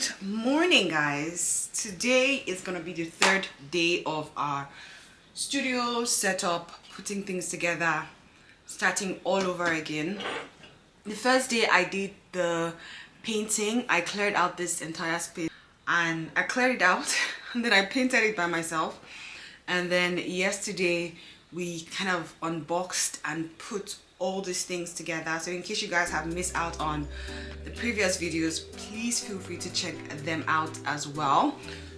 Good morning, guys. Today is gonna be the third day of our studio setup, putting things together, starting all over again. The first day I did the painting. I cleared out this entire space and I cleared it out and then I painted it by myself. And then yesterday we kind of unboxed and put all these things together. So in case you guys have missed out on the previous videos, please feel free to check them out as well.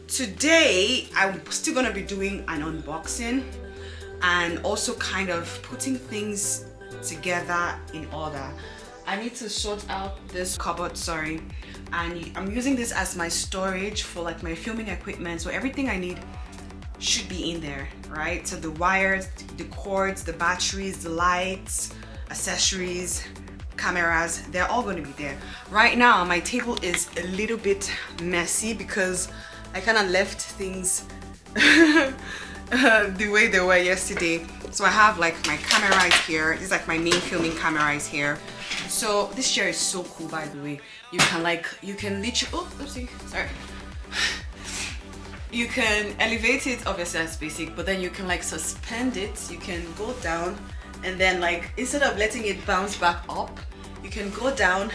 Today I'm still gonna be doing an unboxing and also kind of putting things together in order. I need to sort out this cupboard, and I'm using this as my storage for like my filming equipment, so everything I need should be in there, right? So the wires, the cords, the batteries, the lights, accessories, cameras, they're all going to be there. Right now my table is a little bit messy because I kind of left things the way they were yesterday. So I have like my camera right here. This is like my main filming camera right here. So this chair is so cool, by the way. You can literally, oh, oopsie, sorry. You can elevate it, obviously that's basic, but then you can like suspend it. You can go down and then like instead of letting it bounce back up, you can go down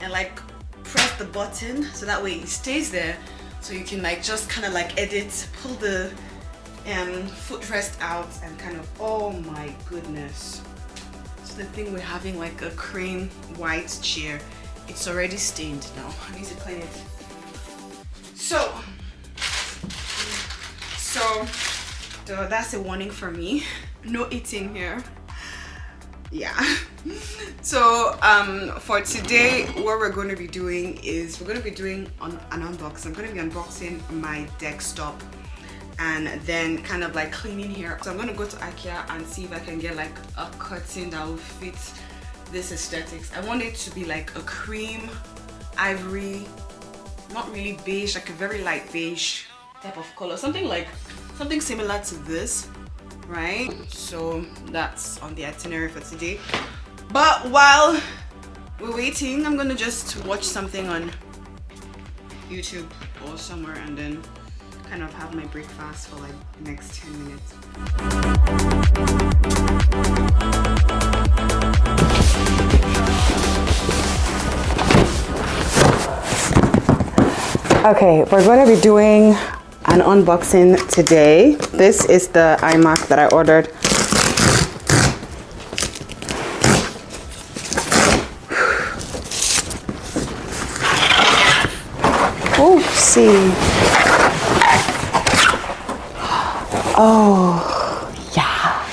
and like press the button so that way it stays there. So you can like just kind of like edit, pull the footrest out and kind of, oh my goodness. So the thing we're having like a cream white chair, it's already stained now. I need to clean it. So that's a warning for me. No eating here. Yeah. So for today what we're going to be doing is we're going to be doing an unboxing. I'm going to be unboxing my desktop and then kind of like cleaning here. So I'm going to go to IKEA and see if I can get like a curtain that will fit this aesthetics. I want it to be like a cream ivory, not really beige, like a very light beige type of color, something similar to this, right? So that's on the itinerary for today. But while we're waiting, I'm gonna just watch something on YouTube or somewhere and then kind of have my breakfast for like the next 10 minutes. Okay, we're going to be doing an unboxing today. This is the iMac that I ordered. Oopsie. Oh, yeah.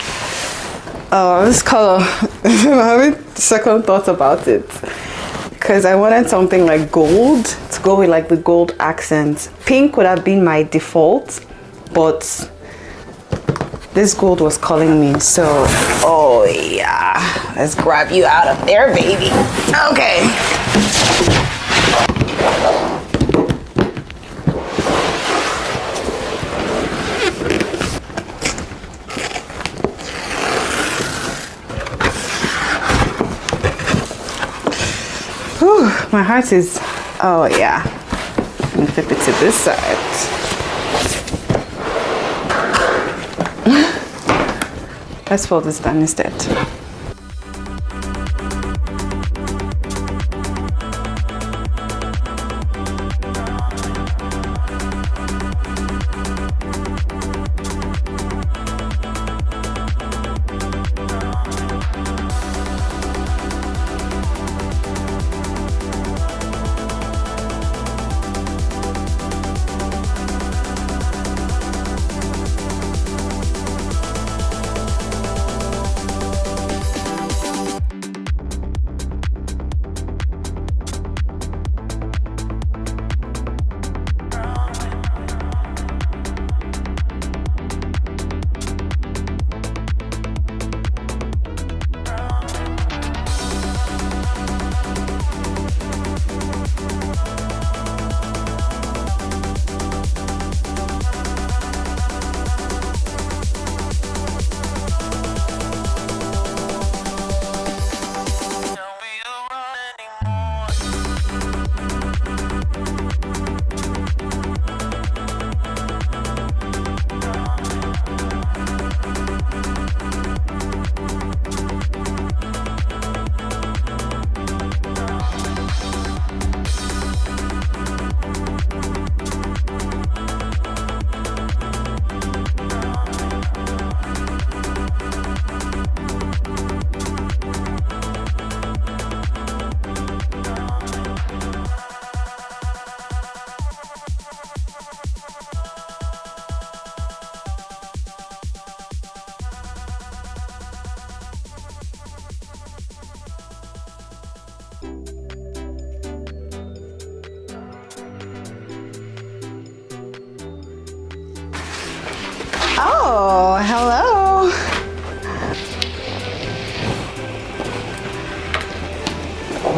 Oh, this color, I'm having second thoughts about it because I wanted something like gold to go with like the gold accents. Pink would have been my default, but this gold was calling me, so oh yeah, let's grab you out of there, baby. Okay. Whew, my heart is, oh yeah. I'm gonna flip it to this side. Let's fold this down instead.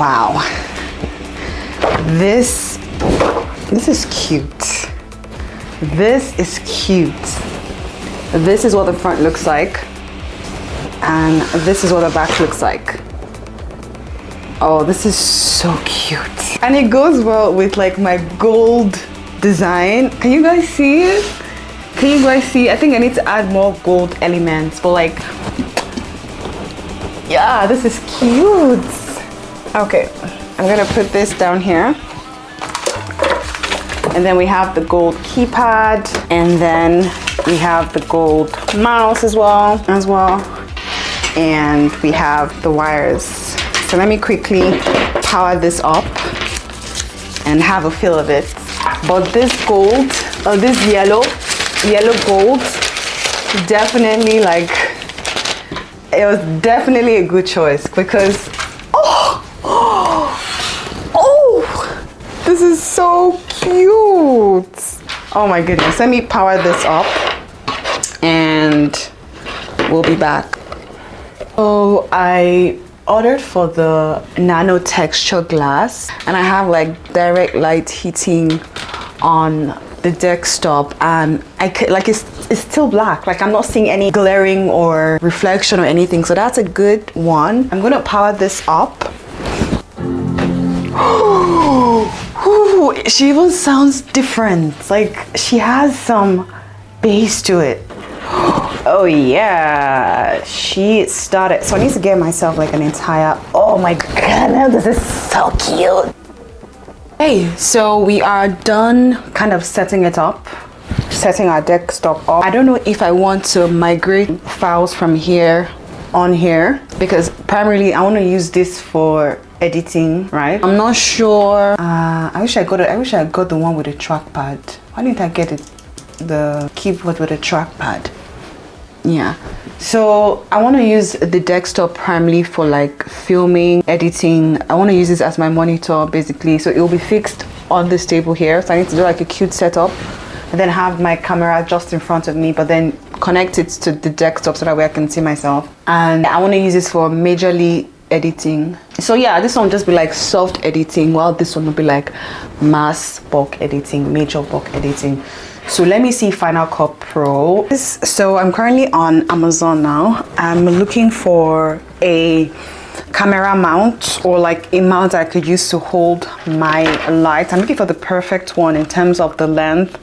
Wow. This is cute. This is cute. This is what the front looks like. And this is what the back looks like. Oh, this is so cute. And it goes well with like my gold design. Can you guys see it? Can you guys see? I think I need to add more gold elements, but like, yeah, this is cute. Okay, I'm gonna put this down here. And then we have the gold keypad, and then we have the gold mouse as well. And we have the wires. So let me quickly power this up and have a feel of it. But this gold, or this yellow gold, definitely like, it was definitely a good choice because, this is so cute. Oh my goodness, let me power this up and we'll be back. So I ordered for the nano texture glass, and I have like direct light hitting on the desktop, and it's still black. Like I'm not seeing any glaring or reflection or anything, so that's a good one. I'm gonna power this up. Ooh, she even sounds different. Like she has some bass to it. Oh yeah, she started. So I need to get myself like an entire, oh my god, this is so cute. Hey, so we are done kind of setting it up, setting our desktop up. I don't know if I want to migrate files from here on here, because primarily I want to use this for editing, right? I'm not sure. I wish I got the one with a trackpad. Why didn't I get it, the keyboard with a trackpad? Yeah, so I want to use the desktop primarily for like filming, editing. I want to use this as my monitor basically, so it will be fixed on this table here. So I need to do like a cute setup and then have my camera just in front of me, but then connect it to the desktop so that way I can see myself. And I want to use this for majorly editing. So yeah, this one will just be like soft editing, while this one will be like mass bulk editing, major bulk editing. So let me see Final Cut Pro. So I'm currently on Amazon now. I'm looking for a camera mount, or like a mount I could use to hold my light. I'm looking for the perfect one in terms of the length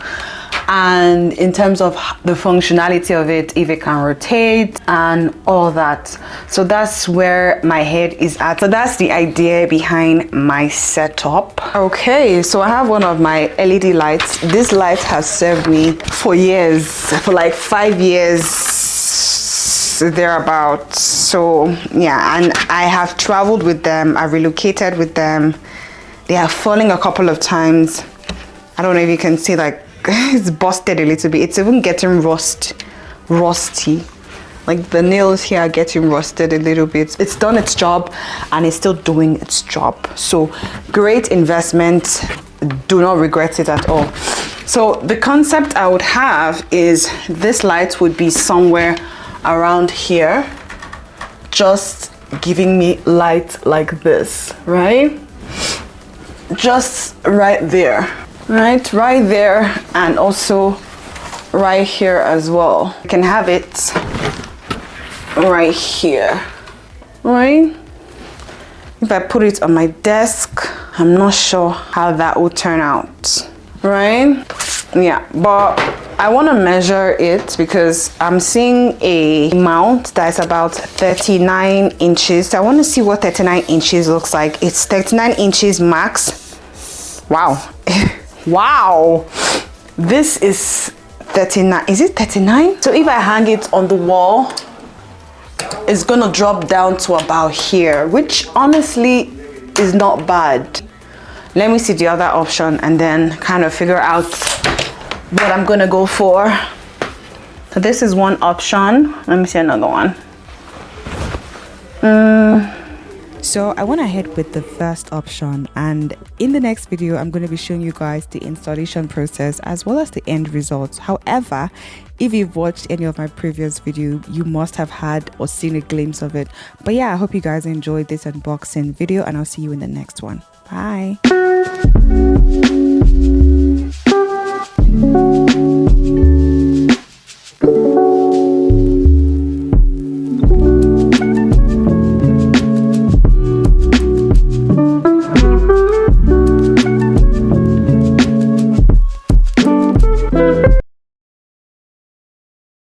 and in terms of the functionality of it, if it can rotate and all that. So that's where my head is at. So that's the idea behind my setup. Okay, so I have one of my LED lights. This light has served me for years, for like 5 years thereabouts. So yeah, and I have traveled with them, I've relocated with them. They are falling a couple of times. I don't know if you can see, like it's busted a little bit. It's even getting rusty. Like the nails here are getting rusted a little bit. It's done its job and it's still doing its job. So great investment. Do not regret it at all. So the concept I would have is this light would be somewhere around here, just giving me light like this, right? Just right there. Right there, and also right here as well. I can have it right here, right? If I put it on my desk, I'm not sure how that will turn out, right? Yeah, but I want to measure it because I'm seeing a mount that's about 39 inches. So I want to see what 39 inches looks like. It's 39 inches max. Wow. Wow, this is 39. Is it 39? So if I hang it on the wall, it's gonna drop down to about here, which honestly is not bad. Let me see the other option and then kind of figure out what I'm gonna go for. So this is one option. Let me see another one. So I went ahead with the first option, and in the next video I'm going to be showing you guys the installation process as well as the end results. However, if you've watched any of my previous video, you must have had or seen a glimpse of it. But yeah, I hope you guys enjoyed this unboxing video, and I'll see you in the next one. Bye.